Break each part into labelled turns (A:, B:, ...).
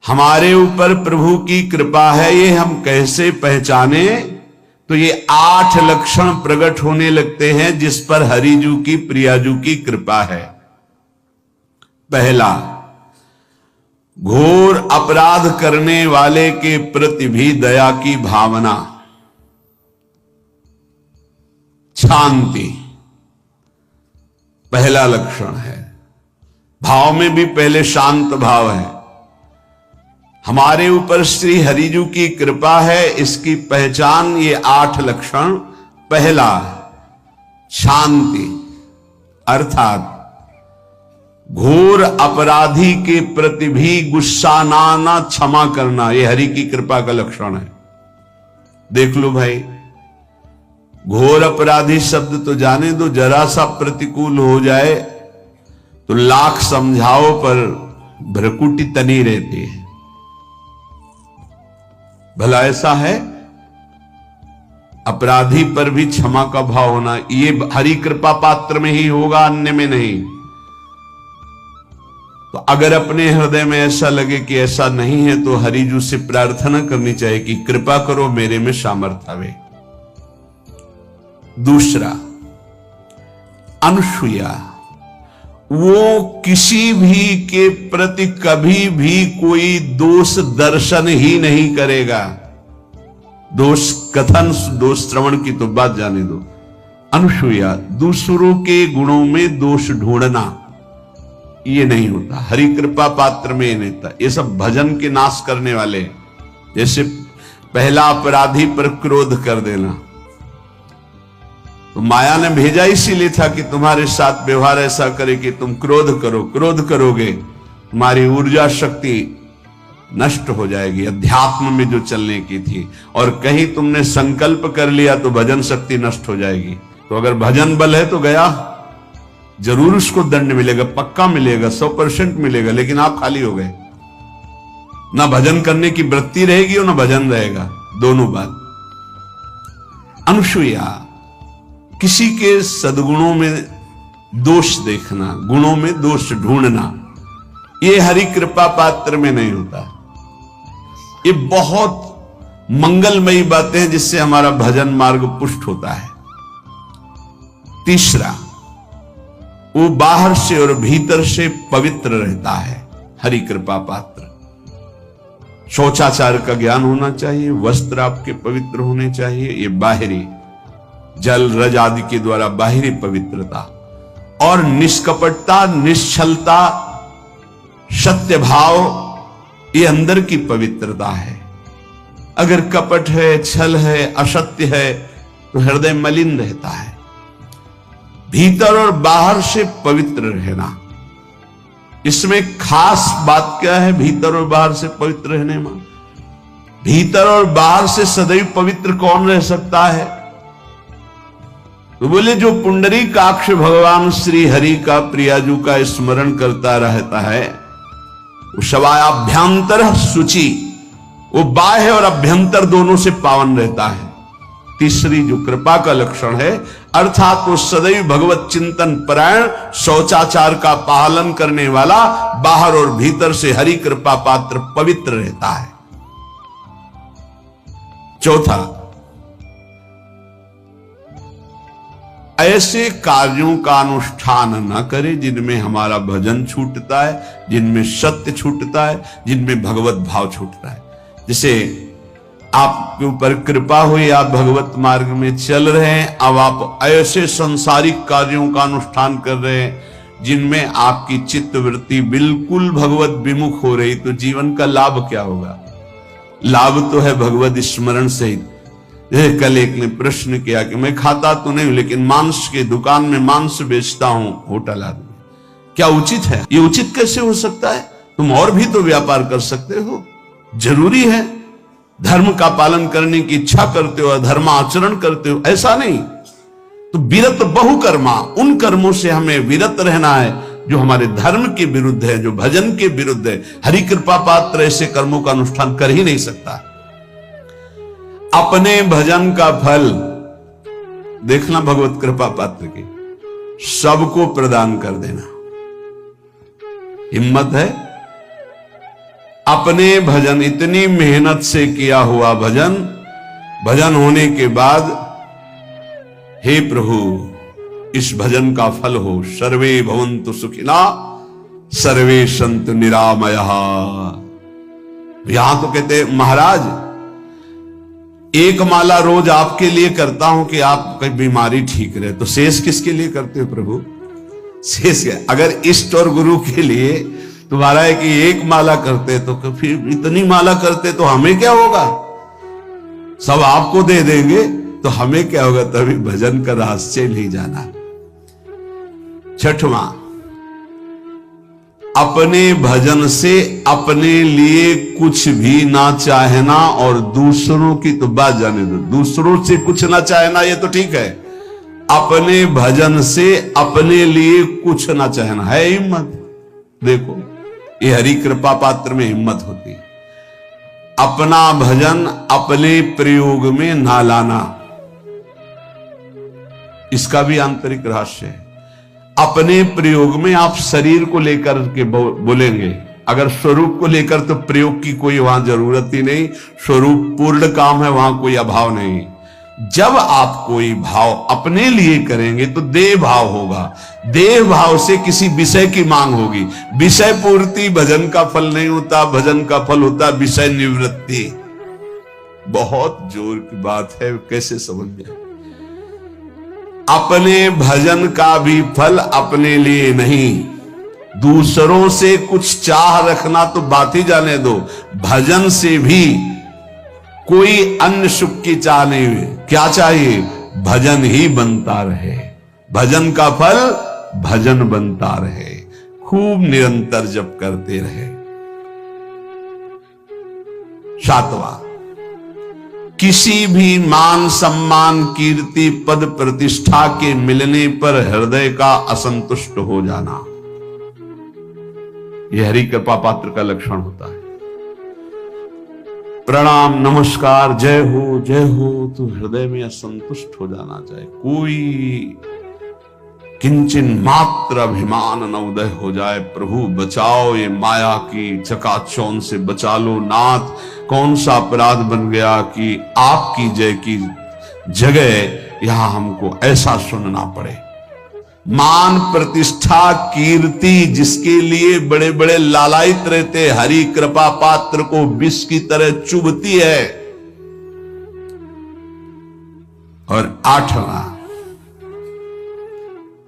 A: हमारे ऊपर प्रभु की कृपा है ये हम कैसे पहचाने? तो ये 8 लक्षण प्रकट होने लगते हैं जिस पर हरिजू की प्रियाजू की कृपा है। पहला, घोर अपराध करने वाले के प्रति भी दया की भावना, शांति पहला लक्षण है। भाव में भी पहले शांत भाव है। हमारे ऊपर श्री हरिजू की कृपा है, इसकी पहचान ये 8 लक्षण। पहला, शांति, अर्थात घोर अपराधी के प्रति भी गुस्सा ना आना, क्षमा करना, ये हरि की कृपा का लक्षण है। देख लो भाई, घोर अपराधी शब्द तो जाने दो, जरा सा प्रतिकूल हो जाए तो लाख समझाओ पर भ्रकुटी तनी रहती है। भला ऐसा है? अपराधी पर भी क्षमा का भाव होना, ये हरि कृपा पात्र में ही होगा, अन्य में नहीं। तो अगर अपने हृदय में ऐसा लगे कि ऐसा नहीं है तो हरिजू से प्रार्थना करनी चाहिए कि कृपा करो, मेरे में सामर्थ्य आवे। दूसरा, अनुसूया, वो किसी भी के प्रति कभी भी कोई दोष दर्शन ही नहीं करेगा। दोष कथन, दोष श्रवण की तो बात जाने दो। अनुसूया, दूसरों के गुणों में दोष ढूंढना ये नहीं होता, हरि कृपा पात्र में ये नहीं था। ये सब भजन के नाश करने वाले, जैसे पहला अपराधी पर क्रोध कर देना, तो माया ने भेजा इसीलिए था कि तुम्हारे साथ व्यवहार ऐसा करे कि तुम क्रोध करो। क्रोध करोगे तुम्हारी ऊर्जा शक्ति नष्ट हो जाएगी, अध्यात्म में जो चलने की थी। और कहीं तुमने संकल्प कर लिया तो भजन शक्ति नष्ट हो जाएगी। तो अगर भजन बल है तो गया, जरूर उसको दंड मिलेगा, पक्का मिलेगा, 100% मिलेगा, लेकिन आप खाली हो गए। ना भजन करने की वृत्ति रहेगी और ना भजन रहेगा, दोनों बात। अनुसूया, किसी के सद्गुणों में दोष देखना, गुणों में दोष ढूंढना, ये हरि कृपा पात्र में नहीं होता। ये बहुत मंगलमयी बातें हैं जिससे हमारा भजन मार्ग पुष्ट होता है। तीसरा, वो बाहर से और भीतर से पवित्र रहता है, हरि कृपा पात्र। शौचाचार का ज्ञान होना चाहिए, वस्त्र आपके पवित्र होने चाहिए, ये बाहरी जल रज आदि के द्वारा बाहरी पवित्रता। और निष्कपटता, निश्चलता, सत्य भाव, ये अंदर की पवित्रता है। अगर कपट है, छल है, असत्य है तो हृदय मलिन रहता है। भीतर और बाहर से पवित्र रहना, इसमें खास बात क्या है? भीतर और बाहर से पवित्र रहने में, भीतर और बाहर से सदैव पवित्र कौन रह सकता है? तो बोले जो पुंडरीकाक्ष भगवान श्री हरि का प्रियाजू का स्मरण करता रहता है, वो शवायाभ्यंतर शुचि, वो बाह्य और अभ्यंतर दोनों से पावन रहता है। तीसरी जो कृपा का लक्षण है, अर्थात वो सदैव भगवत चिंतन परायण, शौचाचार का पालन करने वाला, बाहर और भीतर से हरि कृपा पात्र पवित्र रहता है। चौथा, ऐसे कार्यों का अनुष्ठान न करे जिनमें हमारा भजन छूटता है, जिनमें सत्य छूटता है, जिनमें भगवत भाव छूटता है। जैसे आपके ऊपर कृपा हुई, आप भगवत मार्ग में चल रहे हैं, अब आप ऐसे संसारिक कार्यों का अनुष्ठान कर रहे हैं जिनमें आपकी चित्तवृत्ति बिल्कुल भगवत विमुख हो रही, तो जीवन का लाभ क्या होगा? लाभ तो है भगवत स्मरण सहित। कल एक ने प्रश्न किया कि मैं खाता तो नहीं लेकिन मांस के दुकान में मांस बेचता हूं, होटल आदमी, क्या उचित है? ये उचित कैसे हो सकता है? तुम और भी तो व्यापार कर सकते हो। जरूरी है धर्म का पालन करने की इच्छा करते हो, धर्माचरण करते हो, ऐसा नहीं। तो विरत बहुकर्मा, उन कर्मों से हमें विरत रहना है जो हमारे धर्म के विरुद्ध है, जो भजन के विरुद्ध है। हरि कृपा पात्र ऐसे कर्मों का अनुष्ठान कर ही नहीं सकता। अपने भजन का फल देखना भगवत कृपा पात्र की, सबको प्रदान कर देना। हिम्मत है? अपने भजन, इतनी मेहनत से किया हुआ भजन, भजन होने के बाद हे प्रभु इस भजन का फल हो, सर्वे भवन्तु सुखिना सर्वे सन्तु निरामयः। यहां तो कहते महाराज एक माला रोज आपके लिए करता हूं कि आपकी बीमारी ठीक रहे, तो शेष किसके लिए करते हो प्रभु? शेष अगर इष्ट और गुरु के लिए तुम्हारा है कि एक माला करते तो फिर इतनी माला करते तो हमें क्या होगा? सब आपको दे देंगे तो हमें क्या होगा? तभी भजन का रहस्य नहीं जाना। छठवां, अपने भजन से अपने लिए कुछ भी ना चाहना और दूसरों की तो बात जाने दो, दूसरों से कुछ ना चाहना ये तो ठीक है, अपने भजन से अपने लिए कुछ ना चाहना है हिम्मत। देखो ये हरि कृपा पात्र में हिम्मत होती है। अपना भजन अपने प्रयोग में ना लाना, इसका भी आंतरिक रहस्य है। अपने प्रयोग में आप शरीर को लेकर के बोलेंगे, अगर स्वरूप को लेकर तो प्रयोग की कोई वहां जरूरत ही नहीं, स्वरूप पूर्ण काम है, वहां कोई अभाव नहीं। जब आप कोई भाव अपने लिए करेंगे तो देह भाव होगा, देह भाव से किसी विषय की मांग होगी। विषय पूर्ति भजन का फल नहीं होता, भजन का फल होता विषय निवृत्ति। बहुत जोर की बात है, कैसे समझ में? अपने भजन का भी फल अपने लिए नहीं, दूसरों से कुछ चाह रखना तो बात ही जाने दो, भजन से भी कोई अन्य सुख की चाह नहीं हुई। क्या चाहिए? भजन ही बनता रहे, भजन का फल भजन बनता रहे, खूब निरंतर जप करते रहे। सातवां, किसी भी मान सम्मान कीर्ति पद प्रतिष्ठा के मिलने पर हृदय का असंतुष्ट हो जाना, यह हरि कृपा पात्र का लक्षण होता है। प्रणाम नमस्कार जय हो तो हृदय में असंतुष्ट हो जाना चाहिए, कोई किंचन मात्र अभिमान न उदय हो जाए। प्रभु बचाओ, ये माया की चकाचौंध से बचा लो नाथ। कौन सा अपराध बन गया कि आपकी जय की जगह यहां हमको ऐसा सुनना पड़े। मान प्रतिष्ठा कीर्ति जिसके लिए बड़े बड़े लालायित रहते, हरि कृपा पात्र को विष की तरह चुभती है। और आठवां,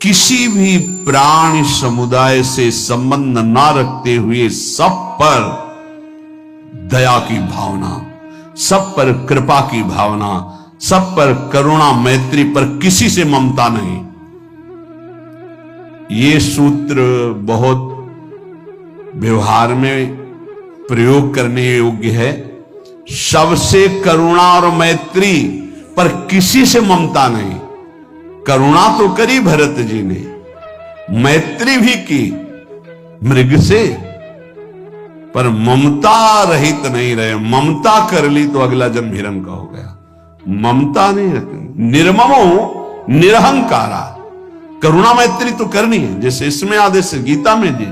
A: किसी भी प्राणी समुदाय से संबंध ना रखते हुए सब पर दया की भावना, सब पर कृपा की भावना, सब पर करुणा मैत्री पर किसी से ममता नहीं। ये सूत्र बहुत व्यवहार में प्रयोग करने योग्य है। सबसे करुणा और मैत्री पर किसी से ममता नहीं। करुणा तो करी भरत जी ने, मैत्री भी की मृग से, पर ममता रहित नहीं रहे। ममता कर ली तो अगला जन्म हिरण का हो गया। ममता नहीं रखनी, निर्ममो निरहंकारा। करुणा मैत्री तो करनी है, जैसे इसमें आदेश है, गीता में जी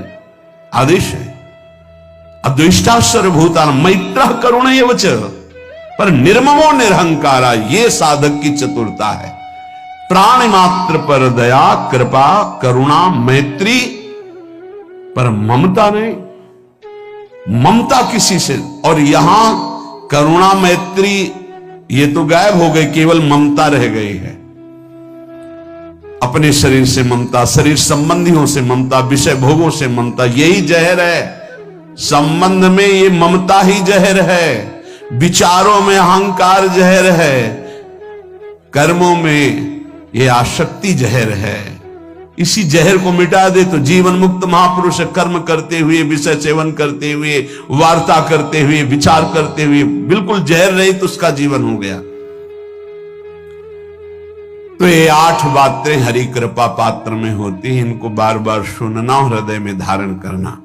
A: आदेश है, अद्वेष्टा सर्वभूतानां मैत्रः करुणैव च, पर निर्ममो निरहंकारा, ये साधक की चतुरता है। प्राणी मात्र पर दया कृपा करुणा मैत्री, पर ममता नहीं। ममता किसी से, और यहां करुणा मैत्री ये तो गायब हो गई, केवल ममता रह गई है। अपने शरीर से ममता, शरीर संबंधियों से ममता, विषय भोगों से ममता, यही जहर है। संबंध में ये ममता ही जहर है, विचारों में अहंकार जहर है, कर्मों में ये आसक्ति जहर है। इसी जहर को मिटा दे तो जीवन मुक्त महापुरुष कर्म करते हुए, विषय सेवन करते हुए, वार्ता करते हुए, विचार करते हुए, बिल्कुल जहर रही तो उसका जीवन हो गया। तो ये 8 बातें हरि कृपा पात्र में होती हैं, इनको बार बार सुनना, हृदय में धारण करना।